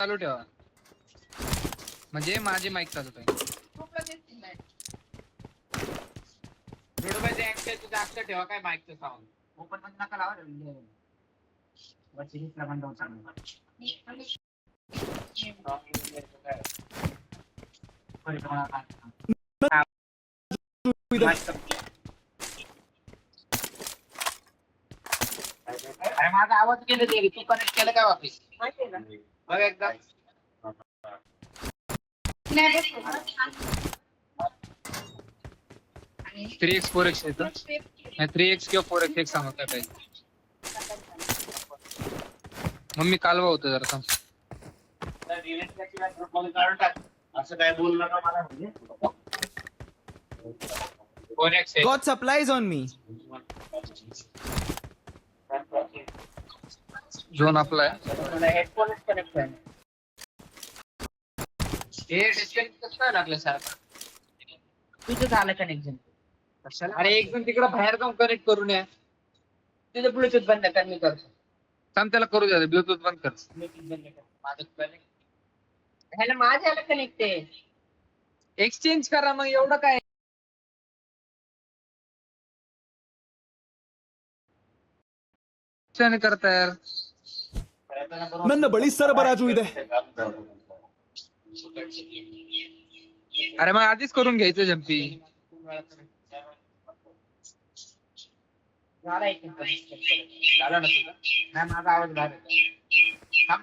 चालू ठेवा म्हणजे माझे माईक चालू आहे. जोडबाचे ऍक्टर जास्त ठेवा काय माईकचं साऊंड ओपन मध्ये नका लावा वरती हिटला बंद होऊन चालू अरे माझा आवाज गेले ते तू कनेक्ट केलं काय वापस माहिती ना बघ एकदा 3x 4x येतं नाही 3x किंवा 4x एक सांगत काय पाहिजे मम्मी कालवा होतं जरा थांब. असं काय बोलू नका मला म्हणजे 4x आहे. God supplies on me. Zone आपला आहे. हेडफोनच कनेक्ट आहे हे डिस्कनेक्ट कसं काय लागलं सारखं तुझं झालं कनेक्शन अरे एक जण तिकडे बाहेर जाऊन कनेक्ट करून या तुझं ब्लूटूथ बंद कर मी करतो थांब त्याला करू द्या ब्लूटूथ बंद कर. ब्लूटूथ बंद कर माझं कनेक्ट ह्याला माझ्याला कनेक्ट आहे एक्सचेंज करा मग एवढं काय करता यार ನನ್ನ ಬಳಿ ಸರಬರಾಜು ಇದೆ. अरे मग आधीच करून घ्यायचं जम्पी. झाला एक मिनिट झालं ना तुझं नाही माझा आवाज बाहेर येतो.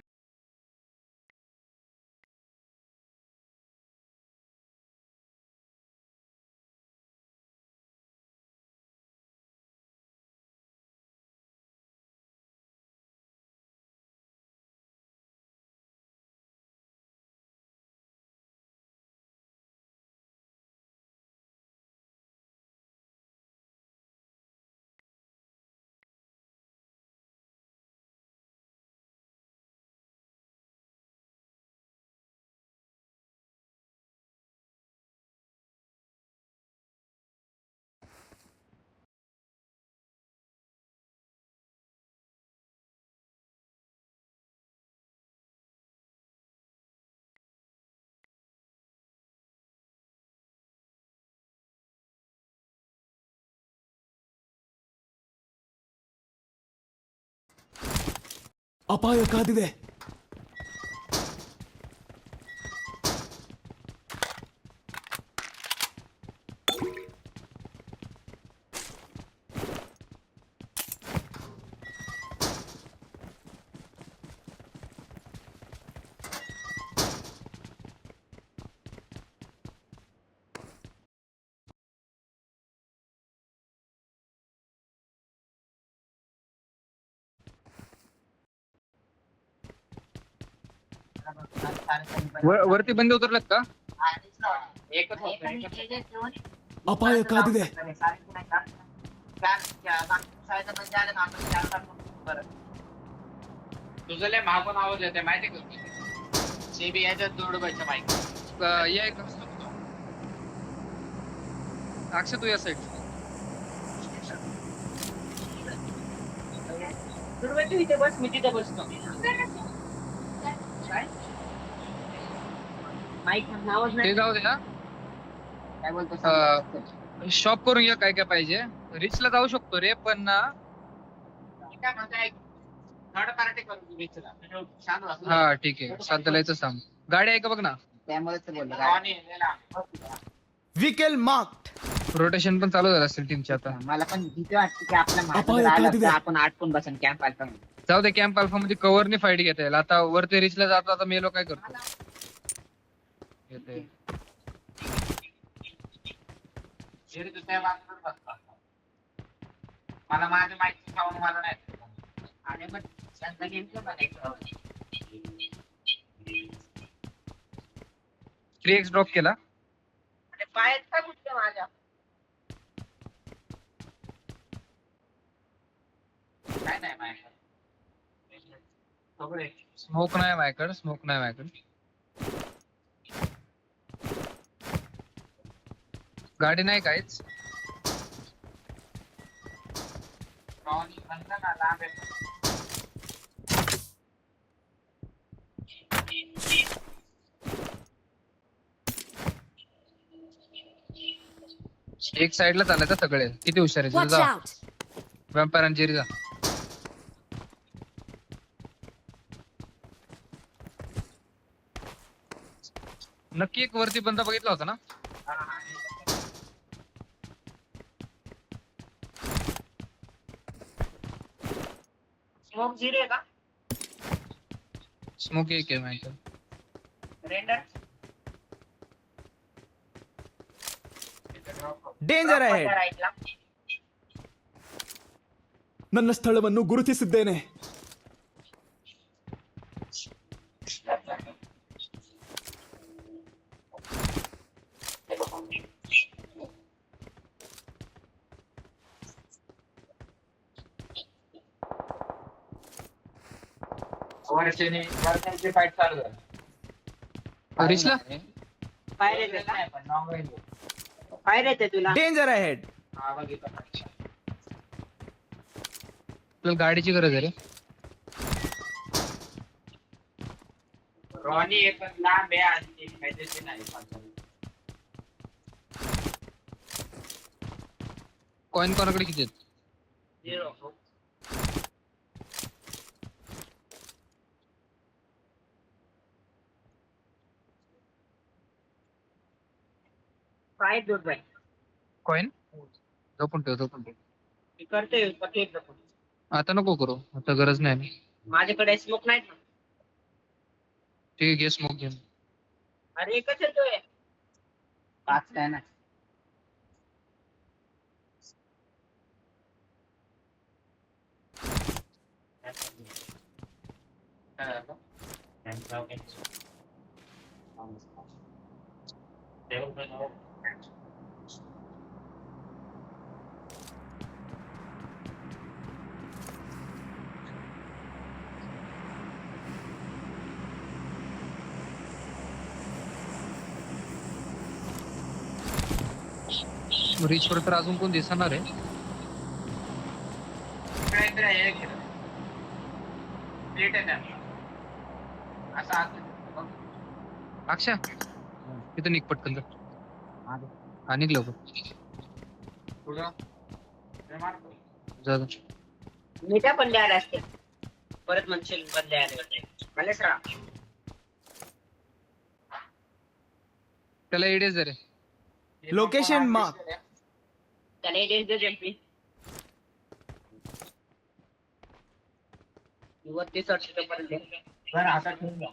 ಅಪಾಯ ಕಾದಿದೆ. वरती बंद उतरलेत का एकच होतं ಅಪಾಯ ಕಾದಿದೆ. तुझं लय मागून आवाज येते माहिती का सीबी याच्यात जोडबाच्या माईक या एक अक्षय तू या साईड इथे बस मी तिथे बसतो माईक आवाज ते नाही जाऊ दे ना काय बोलतो शॉप करून घ्या काय काय पाहिजे रिचला जाऊ शकतो रे पण ना काय म्हणता एक थर्ड पार्टी करून विचारा छान वाटलं हा ठीक आहे शांतलायचं सांग गाडी आहे का बघ ना त्यामुळेच तर बोललो आणि याला Vehicle marked. रोटेशन पण चालू झालं असेल टीमची आता मला पण भीती वाटते की आपल्या अपाय मागे राहिलं कधी तर दे? आपण आटकून बसन कॅम्प आलता जाऊ दे कॅम्प अल्फा मध्ये कव्हरने फाईट घेता येईल आता वरती रिचला जातो आता मेलो काय करतो येते जरी तू त्या बाजूलाच बसला मला माझ्या माईकचं साऊंड मला नाही आणि मग त्यांचा गेमचं बनायचं 3x ड्रॉप केला आणि पायात का कुठलं माझ्या काय नाही माझ्याकडे सगळे स्मोक नाही माझ्याकडे गाडी नाही काहीच रॉनी म्हणलं ना लांब आहे एक साइडला चालायचं सगळे. किती हुशार आहे Watch जा. out! व्हॅम्पायर आणि जेरी जा. नक्की एक वरती बंदा बघितला होता ना. स्मोक झिरो आहे का स्मोक एक आहे माहिती. Render danger ahead. राईटला ನನ್ನ ಸ್ಥಳವನ್ನು ಗುರುತಿಸಿದ್ದೇನೆ. वरची फाईट चालू झाली. रिचला फायर येते का नाही, पण long range आहे. फायर येते तुला ಡೇಂಜರ್ अहेड. हा, बघितलं fight. तुला गाडीची गरज आहे रे. रॉनी एक लांब आहे आणि काहीतरी नाही कॉइन कोणाकडे किती आहेत. झिरो फायर दूर बाय कॉइन झोपून ठेव झोपून ठेव. मी करतोय पकेट आता नको करू. आता गरज नाही ना. माझ्याकडे स्मोक नाही ना. ठीक आहे घे स्मोक घेऊन. अरे एकच येतोय पाच काय ना रिच वर तर अजून कोण दिसणार आहे. काहीतरी आहे की प्लेट आहे त्यांना असं आत अक्षा तिथं निघ पटकन जा. हा निघ लवकर. पुढं ते मारतो. जा जा. मिठा पण द्यायला असते परत म्हणशील पण द्यायला मला सरा त्याला एडेच दे रे. Location mark. त्याला एडेस दे जम्पी वरती सर्च पर्यंत बरं आता ठेवून द्या.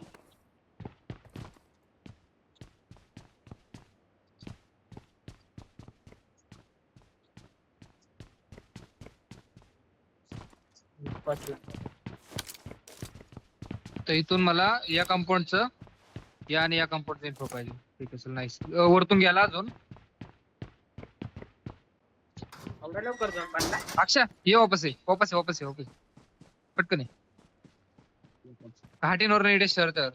तर इथून मला या कंपाऊंडचं या आणि या कंपाऊंडचं इन्फो पाहिजे. ठीक आहे चल नाईस. वरतून गेला अजून. एवढं लवकर जाऊन पडला अक्षा ये वापस ये वापस ये वापस ये वापस. पटकन ये. हाटीनवर एडेस शहर त्यावर.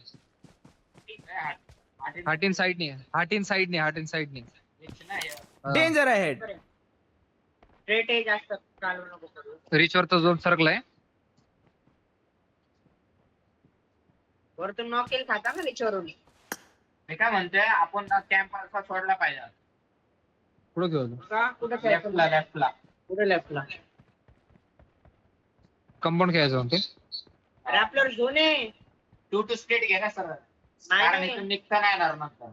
हाटीन साइड नाही हाटीन साइड नाही हाटीन साइड नाही. Danger ahead. स्ट्रेट आहे जास्त चालू नको करू रिच वर तर झोन सरकलाय. वरतून नॉकेल खाता ना रिचवरून मी काय म्हणतोय आपण कॅम्प असा सोडला पाहिजे. पुढे घेऊ. का कुठं लेफ्टला लेफ्टला कुठं लेफ्टला कंपाऊंड खेळायचं म्हणते. अरे आपल्यावर झोन आहे 2 to स्टेट घे ना सर. नाही, कारण नाही. इथून निघता नाही येणार नंतर.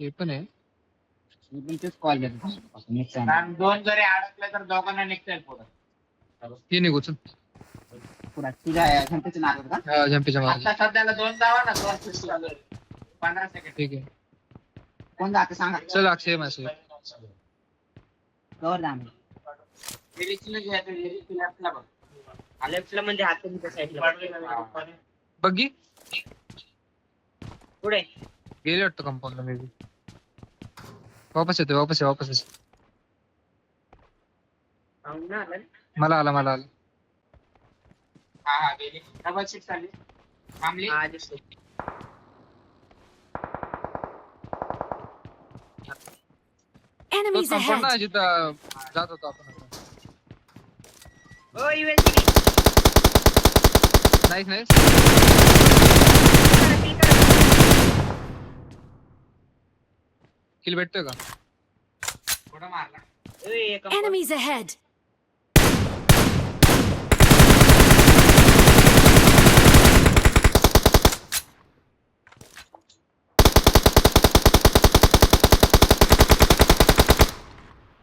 ते पण आहे. कॉल कारण 2 जरी अडकले तर दोघांना निघता येईल पुढं. ये निघू चल. तुझ्या घंटेचे नागत का हा जम्पीच्या मागे. आता सध्याला 2 जावा ना 2 15 सेकंड. ठीक आहे कोण जाते सांगा चल अक्षय मॅसेज. कवर जा लेफ्टला बघ. लेफ्टला म्हणजे हाताच्या साईडला बघी पुढे गेले वाटतं कंपाऊंडला मे बी. वापस येतोय वापस ये वापस ये. मला आला मला आला. हा गेली. डबल शिफ्ट झाली. थांबली. Enemies कंपाऊंड ना ahead! जिथं जात होतो आपण. ओ यूएसबी नाईस नाईस. किल भेटतोय का? थोडं मारला. Enemies ahead!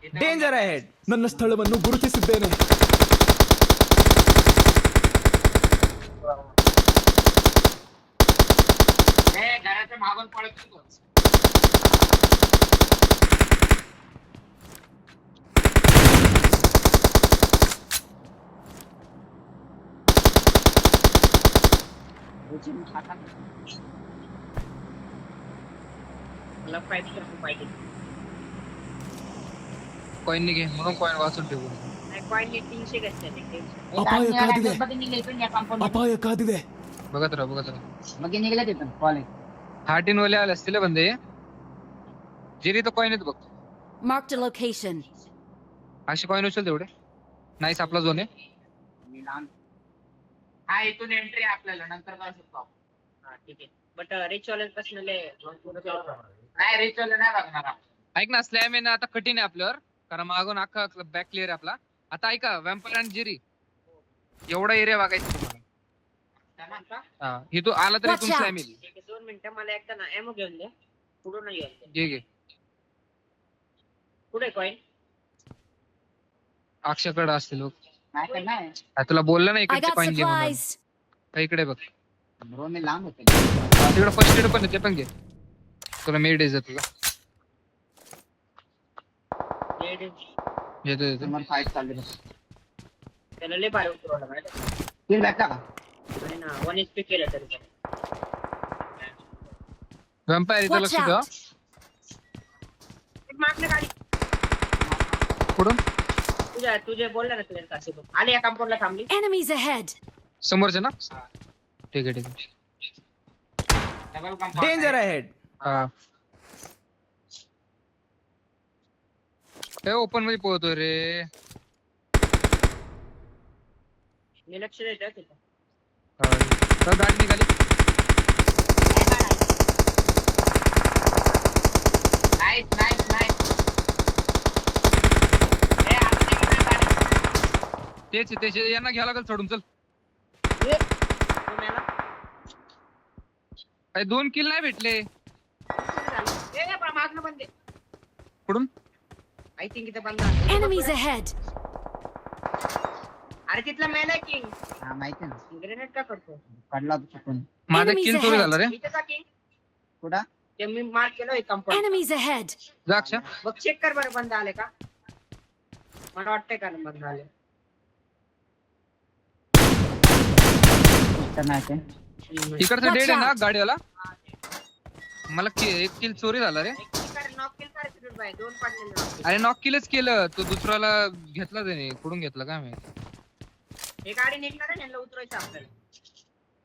इथं ಡೇಂಜರ್ पण ಅಹೆಡ್ ನನ್ನ ಸ್ಥಳವನ್ನು ಗುರುತಿಸಿದ್ದೇನೆ घराच्या मागून पळत होतो. मला 5 स्टार पाहिजे. कॉइन निघे म्हणून कॉइन वाचून ठेवू. नाही कॉइन 300 घेतले ते. अपाय कादिದೆ बघ निघले इथून या कंपाऊंड ಅಪಾಯ ಕಾದಿದೆ बघत राहा. मग निघले तिथून कॉलेज. हार्टिन वाले आले असतील बंदे. जिरी तर कॉइन आहेत बघ. Marked a location. अशी कॉइन उचल तेवढे. नाईस आपला झोन आहे. हा इथून एंट्री आपल्याला नंतर जाऊ शकतो आपण. हा ठीक आहे. बट रिच वाले पासून नाही रिचल नाही लागणार आपण. ऐक ना स्लॅम आहे ना आता कठीण आहे आपल्यावर कारण मागून अख्खा बॅक क्लिअर आहे आपला. आता ऐका वॅम्पायर आणि जिरी एवढा एरिया बघायचा तुम्हाला. त्यानंतर हा इथून आला तर Watch इथून out. स्लॅम येईल. 2 मिनिटं मला एकदा ना एमो घेऊन द्या. पुढून घेऊन द्या. घे घे. पुढे कॉइन. अक्षयकडे असतील बघ. नाही तर नाही. हा, तुला बोललं ना I इकडचे got कॉइन घे म्हणून. supplies! हा, इकडे बघ ब्रो मी लांब होते. तिकडे फर्स्ट एड पण आहे ते पण घे. तुला मेड आहे तुला येतो येतो. समोर फाईट चालली बस. त्याला लय भारी उतरवलं माहिती. किल भेटला का? नाही ना 1 HP केलं तरी पण. वॅम्पायर इथं Watch लक्ष ठेवा. out! मागणं गाडी. पुढून तुझे बोलला ना तुझ्या काशी बघ. आली या कंपाऊंडला थांबली. Enemies ahead! समोरचे ना ठीक आहे ठीक आहे. Double compound. ಡೇಂಜರ್ ಅಹೆಡ್ हा हे ओपन मध्ये पोहतोय रे. मी लक्ष देतो तिथं. हा, तर गाडी निघाली. Nice nice nice. ए आता निघाली गाडी. तेच यांना घ्यावं लागेल सोडून चल. तुम्हाला अरे 2 किल नाही भेटले. ए पण मागणं बंद आहे. पुढून आय थिंक इथं बंद आहे. Enemies ahead! अरे तिथला मेल आहे किंग. हा माहिती ना. ग्रेनेड का करतो? काढला चुकून. माझा Enemies किल चोरी ahead. झाला रे. इथं का किंग? कुठं? ते मी मार्क केलं एक कंपाऊंड. Enemies ahead! जा अक्षा. बघ चेक कर बरं बंद आले का? मला वाटतंय का बंद आले. इकडचा डेड आहे ना गाडीवाला. मला एक किल चोरी झाला रे. नॉक केलं का रे तिथून बाय? 2 पडलेले knock. अरे नॉक किलच केलं तो दुसऱ्याला घेतला त्याने कुठून घेतला काय माहिती. हे गाडी निघणार आहे यांना उतरायचं आपल्याला.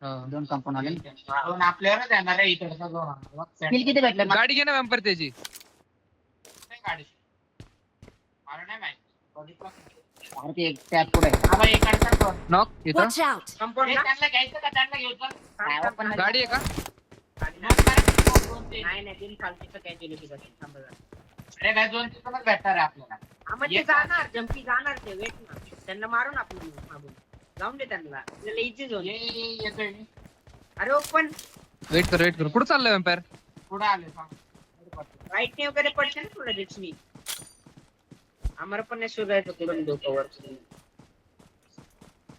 हा. 2 कंपाऊंड आले. मारून आपल्यावरच येणार आहे इकडचा जो. किल किती भेटले? गाडी घे ना वॅम्पायर त्याची. गाडी मला नाही माहिती. बघितलं नाही. अरे ते एक टॅप पुढे. आता इकडचा कोण? नॉक इथं. Watch out! कंपाऊंड त्यांना घ्यायचं का त्यांना घ्यायचं? गाडी आहे का? नाही नाही तीन फालतूचं काय केलं तिथं. थांबा जरा. अरे काय 2 तिथूनच भेटणार आहे आपल्याला. हा, मग ते जाणार जंपी जाणार ते वेट ना. त्यांना मारून आपण मागून जाऊन दे त्यांना. आपल्याला इझी झोन. येतोय मी. अरे ओपन वेट कर कुठं चाललंय वॅम्पायर. पुढे आले सांग. राईट ने वगैरे पडते ना थोडं रिचनी. आम्हाला पण नाही शोधायचं कुठून डोक्यावर.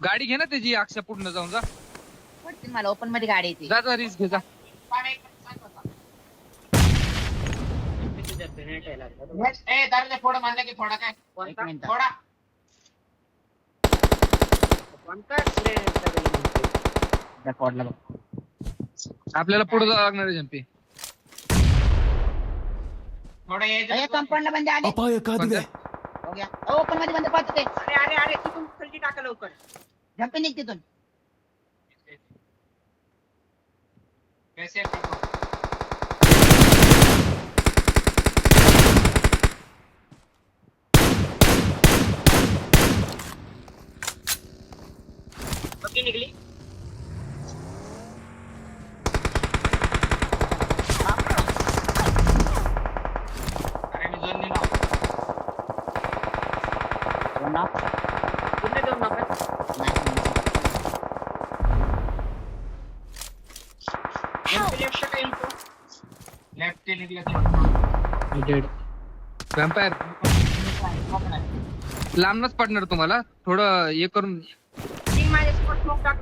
गाडी घे ना त्याची अक्षा पुढनं जाऊन जा. पडते मला ओपन मध्ये गाडी येते. जा रिस्क घे जा. तुझ्या ग्रेनेड यायला ए दारले फोड मानले की फोडा काय? कोणता? फोडा. कोणता ग्रेनेड पडला बघ. आपल्याला पुढे जावं लागणार आहे जंपी. थोडं ये कंपाऊंडला बंद आले. ಅಪಾಯ ಕಾದಿದೆ हो गया. ओपन मध्ये बंद पाहतो ते. अरे अरे अरे तिथून खाली टाका लवकर. जंपी निघ तिथून. कैसे बग्गी निघली. लेफ्ट का इन्फो लेफ्ट चे निघले डेड व्हॅम्पायर लांबनच पडणार तुम्हाला थोडं हे करून. तीन माझे स्मोक टाक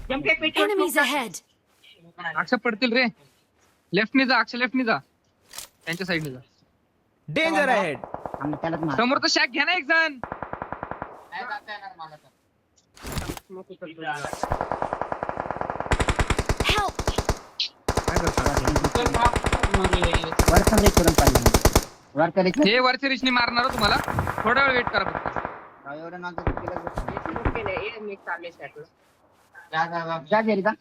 जंप पेट Enemies ahead. अक्ष पडतील रे. लेफ्टनी जा अक्ष, लेफ्टनी जा त्यांच्या साईडने जा. Danger ahead. त्यालाच मार समोरचा शॅक घ्या ना एक जण. नाही जाता येणार मला तर. Smoke Help! काय करता? वरचा ब्रेक करून पडला वरचा ब्रेक हे वरच्या रिचनी मारणार हो तुम्हाला. थोडा वेळ वेट करा फक्त. एवढं नॉन स्मोक केलं एक मिनिट चालले स्टॅटवर जा जा जा. जा जेरिका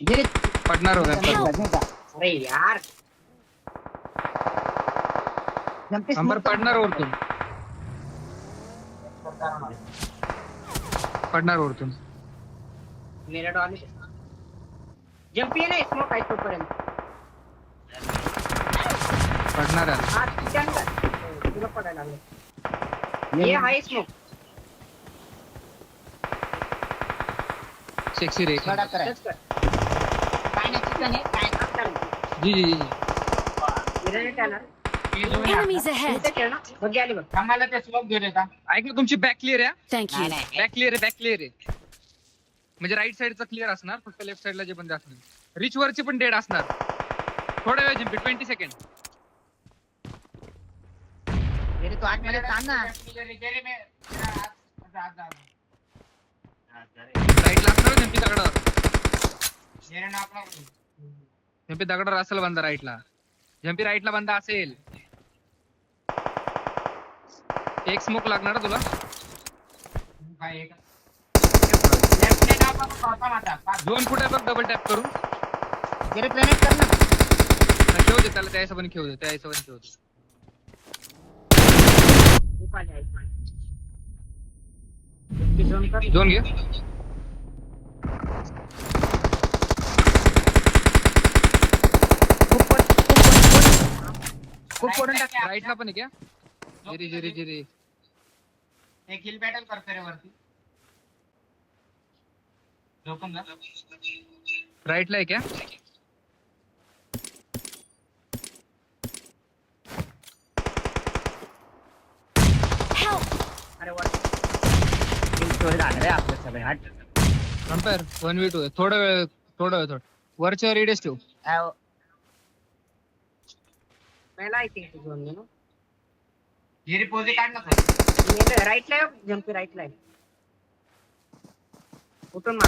जेरी पडणार हो व्हॅम्पायर. अरे यार नंबर पडणार वरतून. पडणार वरतून. मेरा डॉल जंप ये नाही स्मोक आहे तोपर्यंत पडणार आहे. हा तुला पडायला लागलं हे हाय स्मोक सेक्सी रे. काय नाही चिकन आहे काय काम जी जी जी. मिरर टॅनर Enemies ahead. इथे खेळ ना बघ आली बघ आम्हाला ते स्मोक घेऊन येता. ऐक ना तुमची बॅक क्लिअर आहे. Thank you. बॅक क्लिअर आहे, बॅक क्लिअर आहे. म्हणजे राईट साईडचा क्लिअर असणार, फक्त लेफ्ट साईडला जे बंद असणार. रिच वरची पण डेड असणार. थोडा वेळ जिंपी 20 सेकंड. जेरी तू 8 मिनिट थांब ना जेरी मे जा जा. राईटला असणार जिंपी दगडावर. जेरी ना आपला जिंपी दगडावर असेल बंदा राईटला. जिंपी राईटला बंदा असेल. एक स्मोक लागणार तुला. काय एक लेफ्ट ने आपण पाहता माता. 2 फुट आहे बघ डबल टॅप करून. जेरी प्लॅनेट कर ना खेळू दे त्याला, त्या हिशोबाने खेळू दे, त्या हिशोबाने खेळू दे. उपाय आहे दोन कर झोन घे. खूप पडून टाक राईटला पण आहे क्या. जिरी जिरी जिरी. एक हिल बॅटल करते रे वरती. झोपून जा. राईटला आहे क्या. Help! अरे वा स्टोरी झालं रे आपलं सगळे हट कंपेअर 1v2 आहे. थोडा वेळ वरच्या रेडियस ठेव. पहिला आय थिंक झोन ना जेरी पोझे काढ ना थोडी. राईटला जंप राईटला उठून मार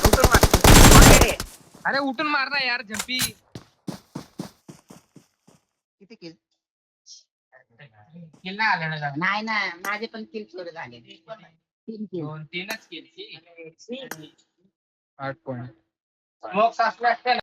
अरे उठून मार ना यार जंपी. किती किल किल नाही आलं ना जरा. नाही ना माझे पण किल चोरी झाले 3 किल 2-3च किल. 8 पॉईंट. स्मोक असला असते